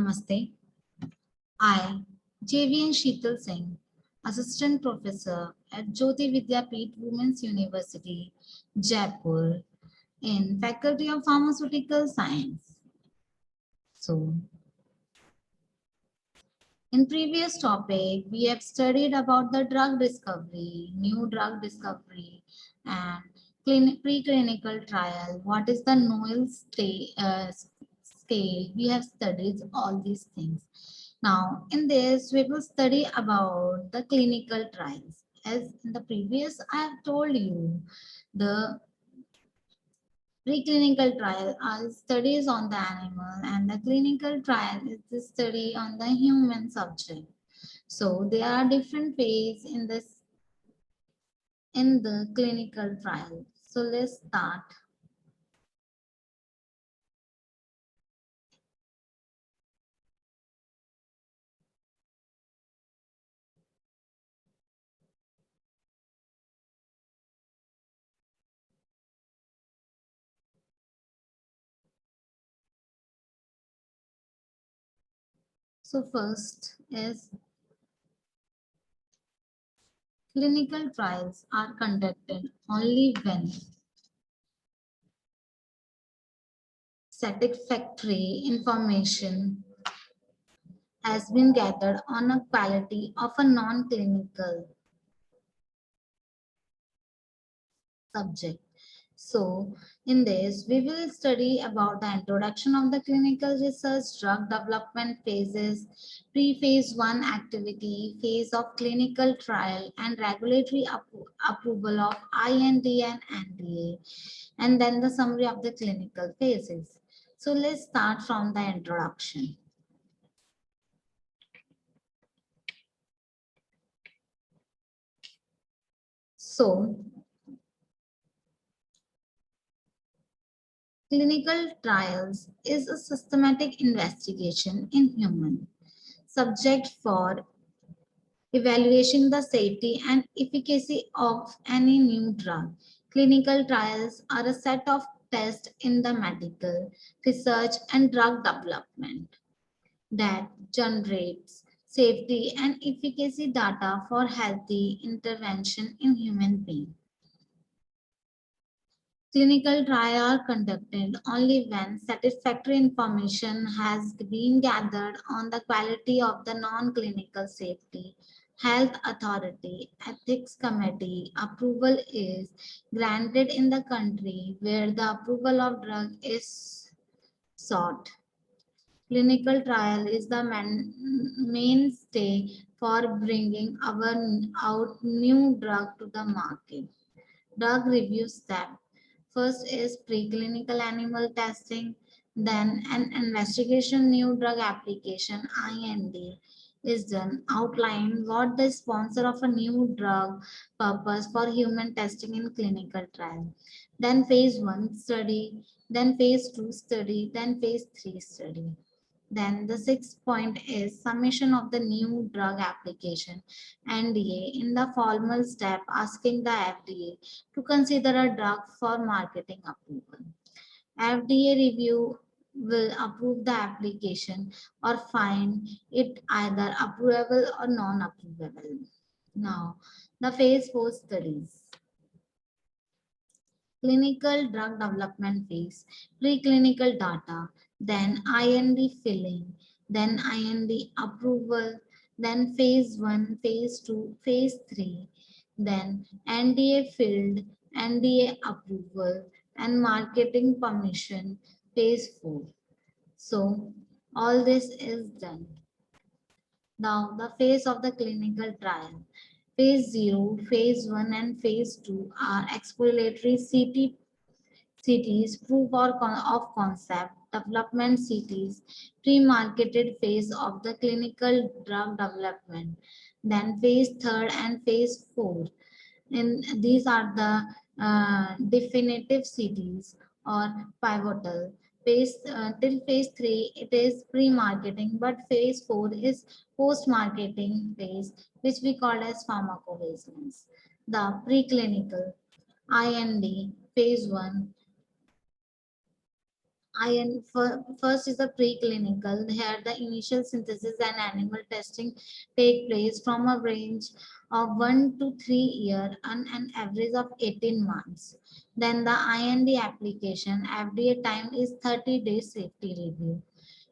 Namaste. I, JVN Sheetal Singh, Assistant Professor at Jyoti Vidyapeeth Women's University, Jaipur, in Faculty of Pharmaceutical Science. So, in previous topic, we have studied about the drug discovery, new drug discovery, and preclinical trial. What is the Noel scale? We have studied all these things. Now, in this, we will study about the clinical trials. As in the previous, I have told you, the preclinical trial are studies on the animal, and the clinical trial is the study on the human subject. So there are different phases in the clinical trial. So let's start. So first is clinical trials are conducted only when satisfactory information has been gathered on a quality of a non-clinical subject. So in this, we will study about the introduction of the clinical research, drug development phases, pre-phase 1 activity, phase of clinical trial, and regulatory approval of IND and NDA, and then the summary of the clinical phases. So let's start from the introduction. So clinical trials is a systematic investigation in human subject for evaluating the safety and efficacy of any new drug. Clinical trials are a set of tests in the medical, research and drug development that generates safety and efficacy data for healthy intervention in human beings. Clinical trials are conducted only when satisfactory information has been gathered on the quality of the non-clinical safety. Health Authority Ethics Committee approval is granted in the country where the approval of drug is sought. Clinical trial is the mainstay for bringing out new drug to the market. Drug review step. First is preclinical animal testing, then an investigation new drug application IND is done. Outline what the sponsor of a new drug purpose for human testing in clinical trial. Then phase 1 study, then phase 2 study, then phase 3 study. Then the sixth point is submission of the new drug application NDA in the formal step asking the FDA to consider a drug for marketing approval. FDA review will approve the application or find it either approvable or non-approvable. Now, the phase 4 studies. Clinical drug development phase, preclinical data, then IND filling, then IND approval, then phase 1, phase 2, phase 3, then NDA filled, NDA approval, and marketing permission, phase 4. So, all this is done. Now, the phase of the clinical trial. Phase 0, phase 1 and phase 2 are exploratory CTs, of concept, development CTs, pre-marketed phase of the clinical drug development. Then phase 3 and phase 4. And these are the definitive CTs or pivotal. Till phase 3, it is pre-marketing, but phase 4 is post-marketing phase, which we call as pharmacovigilance. The preclinical IND phase 1 First is the preclinical. Here, the initial synthesis and animal testing take place from a range of 1 to 3 years and an average of 18 months. Then the IND application, FDA time is 30 days safety review.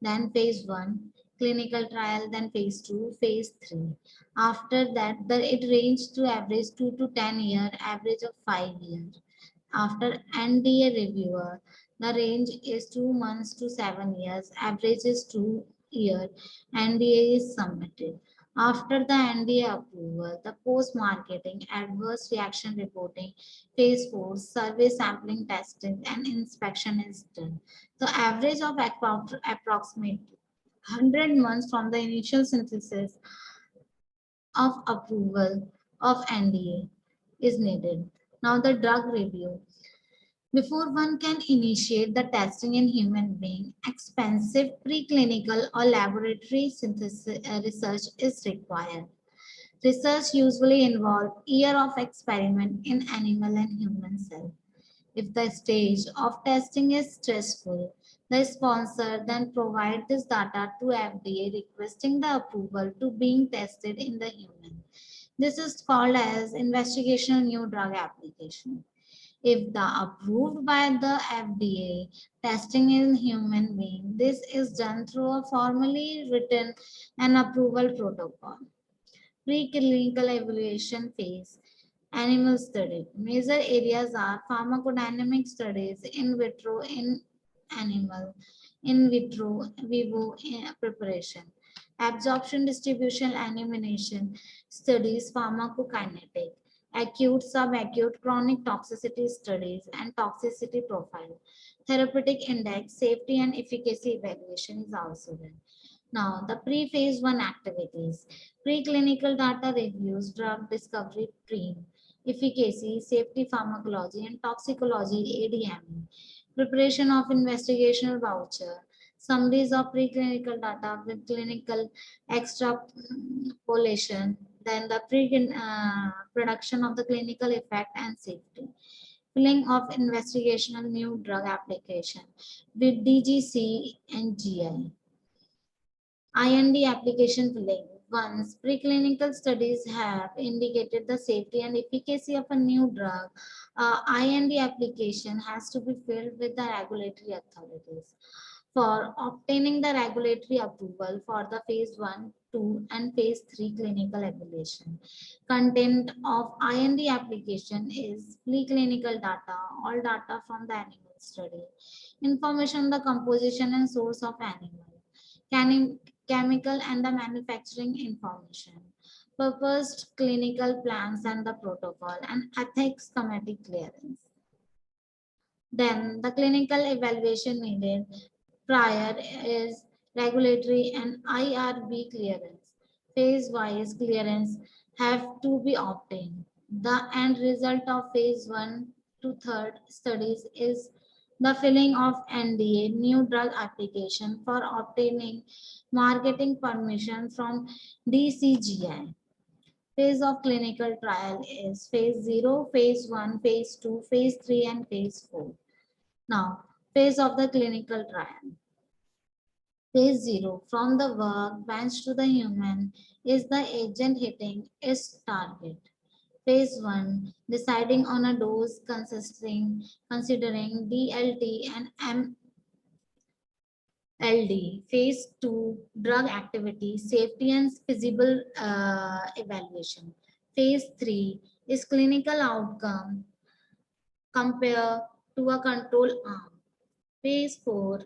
Then phase 1, clinical trial, then phase 2, phase 3. After that, it ranged to average 2 to 10 year, average of 5 years. After NDA reviewer, the range is 2 months to 7 years, average is 2 years, NDA is submitted. After the NDA approval, the post-marketing adverse reaction reporting, phase 4, survey sampling testing and inspection is done. The average of approximately 100 months from the initial synthesis of approval of NDA is needed. Now the drug review. Before one can initiate the testing in human being, expensive preclinical or laboratory synthesis research is required. Research usually involves year of experiment in animal and human cells. If the stage of testing is stressful, the sponsor then provides this data to FDA requesting the approval to being tested in the human. This is called as investigational new drug application. If the approved by the FDA, testing in human being, this is done through a formally written and approval protocol. Preclinical evaluation phase, animal study. Major areas are pharmacodynamic studies, in vitro, in animal, in vitro, vivo preparation. Absorption, distribution, elimination studies, pharmacokinetic, acute, subacute, chronic toxicity studies, and toxicity profile. Therapeutic index, safety and efficacy evaluation is also done. Now, the pre-phase 1 activities, preclinical data reviews, drug discovery, efficacy, safety, pharmacology, and toxicology, ADME, preparation of investigational voucher, summaries of preclinical data with clinical extrapolation, then the production of the clinical effect and safety, filling of investigational new drug application with DGC and GI. IND application filling. Once preclinical studies have indicated the safety and efficacy of a new drug, IND application has to be filled with the regulatory authorities. For obtaining the regulatory approval for the phase 1, 2, and phase 3 clinical evaluation. Content of IND application is preclinical data, all data from the animal study. Information on the composition and source of animal. Chemical and the manufacturing information, proposed clinical plans and the protocol, and ethics committee clearance. Then the clinical evaluation needed prior is regulatory and IRB clearance. Phase-wise clearance have to be obtained. The end result of phase 1 to 3rd studies is the filing of NDA, new drug application for obtaining marketing permission from DCGI. Phase of clinical trial is phase 0, phase 1, phase 2, phase 3, and phase 4. Now, phase of the clinical trial. Phase 0, from the workbench to the human, is the agent hitting its target. Phase 1, deciding on a dose considering DLT and MLD. Phase 2, drug activity, safety and feasible evaluation. Phase 3 is clinical outcome compared to a control arm. Phase 4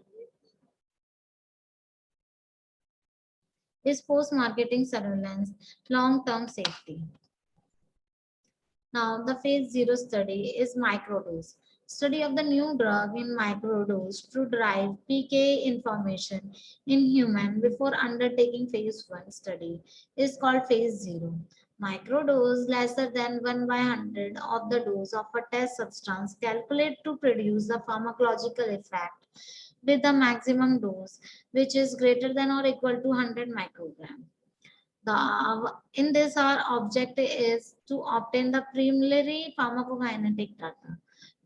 is post-marketing surveillance, long-term safety. Now, the phase 0 study is microdose. Study of the new drug in microdose to derive PK information in human before undertaking phase 1 study is called phase 0. Microdose lesser than 1/100 of the dose of a test substance calculated to produce the pharmacological effect with the maximum dose which is greater than or equal to 100 microgram. In this, our objective is to obtain the preliminary pharmacokinetic data.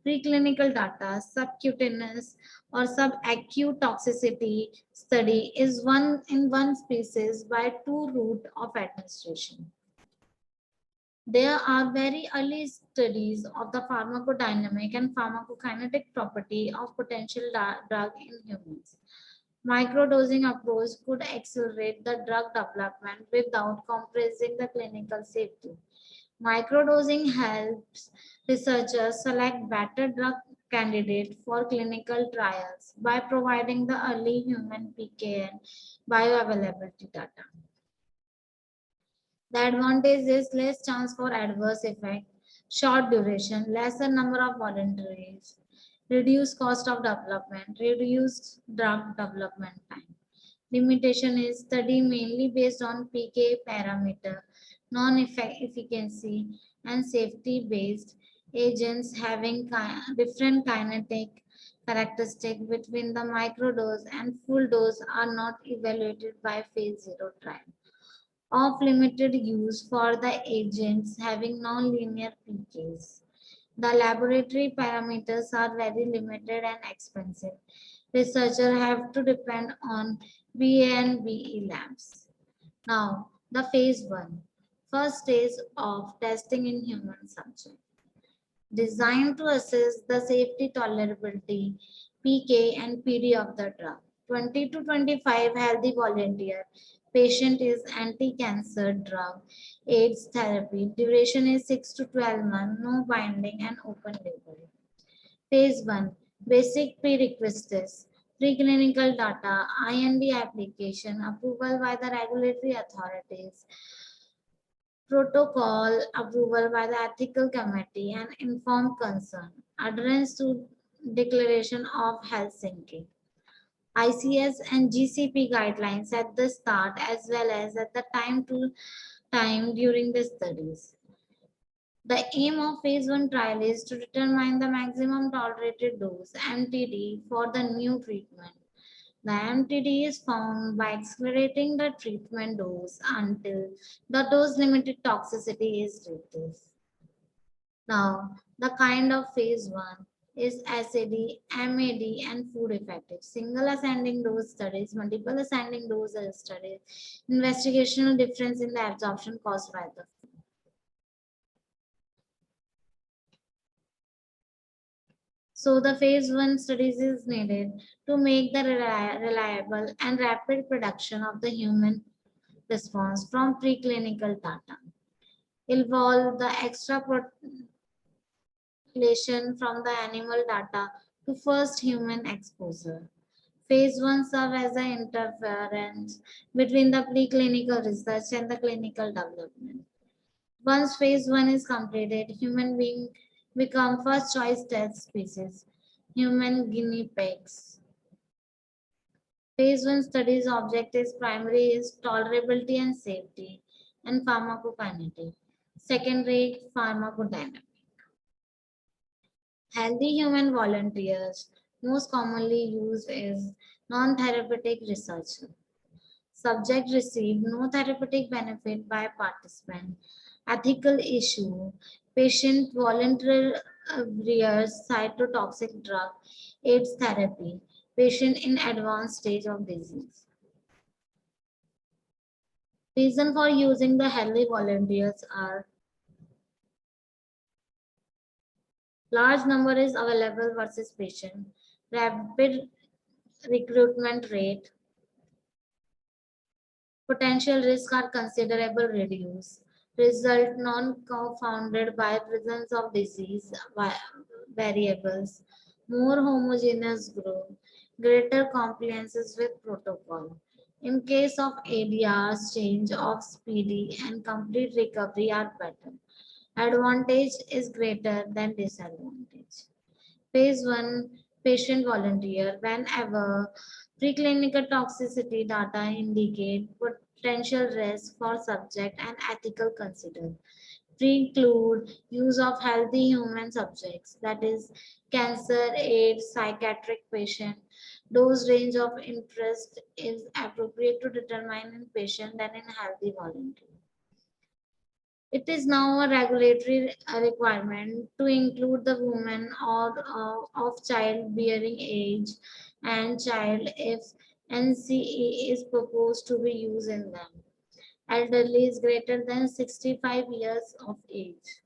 Preclinical data, subcutaneous or subacute toxicity study is one in one species by two route of administration. There are very early studies of the pharmacodynamic and pharmacokinetic property of potential drug in humans. Microdosing approach could accelerate the drug development without compressing the clinical safety. Microdosing helps researchers select better drug candidates for clinical trials by providing the early human PK and bioavailability data. The advantage is less chance for adverse effect, short duration, lesser number of voluntaries, reduced cost of development, reduced drug development time. Limitation is study mainly based on PK parameter, non-efficacy and safety-based agents having different kinetic characteristics between the microdose and full dose are not evaluated by phase 0 trial. Of limited use for the agents having non-linear PKs. The laboratory parameters are very limited and expensive. Researchers have to depend on BA and BE labs. Now, the phase 1, first stage of testing in human subject. Designed to assess the safety tolerability, PK and PD of the drug. 20 to 25 healthy volunteer. Patient is anti-cancer drug, AIDS therapy. Duration is 6 to 12 months, no binding and open label. Phase 1, basic prerequisites. Preclinical data, IND application, approval by the regulatory authorities, protocol approval by the ethical committee and informed consent, adherence to declaration of Helsinki. ICS and GCP guidelines at the start as well as at the time during the studies. The aim of phase 1 trial is to determine the maximum tolerated dose MTD for the new treatment. The MTD is found by accelerating the treatment dose until the dose-limited toxicity is reduced. Now, the kind of phase 1 is SAD, MAD, and food effective. Single ascending dose studies, multiple ascending dose studies, investigational difference in the absorption caused by the food. So the phase 1 studies is needed to make the reliable and rapid production of the human response from preclinical data. Involve the extrapolation from the animal data to first human exposure. Phase 1 serves as an interference between the preclinical research and the clinical development. Once phase 1 is completed, human beings become first choice test species, human guinea pigs. Phase 1 studies objectives primary is tolerability and safety and pharmacokinetic. Secondary, pharmacodynamic. Healthy human volunteers most commonly used is non-therapeutic research. Subject receive no therapeutic benefit by participant. Ethical issue. Patient volunteers cytotoxic drug, AIDS therapy. Patient in advanced stage of disease. Reason for using the healthy volunteers are large number is available versus patient, rapid recruitment rate, potential risks are considerable reduced, result non-confounded by presence of disease variables, more homogeneous group, greater compliances with protocol. In case of ADRs, change of speedy and complete recovery are better. Advantage is greater than disadvantage. Phase 1 patient volunteer whenever preclinical toxicity data indicate potential risk for subject and ethical consider. Preclude use of healthy human subjects, that is cancer, AIDS, psychiatric patient. Dose range of interest is appropriate to determine in patient than in healthy volunteer. It is now a regulatory requirement to include the women or of childbearing age and child if NCE is proposed to be used in them. Elderly is greater than 65 years of age.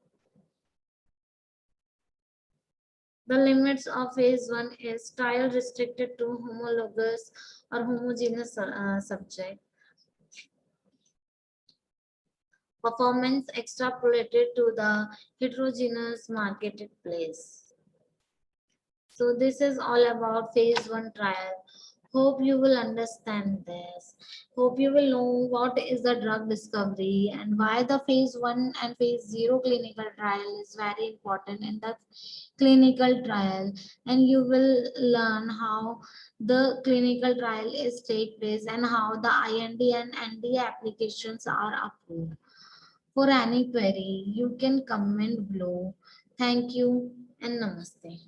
The limits of phase 1 is trial restricted to homologous or homogeneous subject. Performance extrapolated to the heterogeneous marketplace. So this is all about phase 1 trial. Hope you will understand this. Hope you will know what is the drug discovery and why the phase 1 and phase 0 clinical trial is very important in the clinical trial, and you will learn how the clinical trial is take place and how the IND and NDA applications are approved. For any query, you can comment below. Thank you and namaste.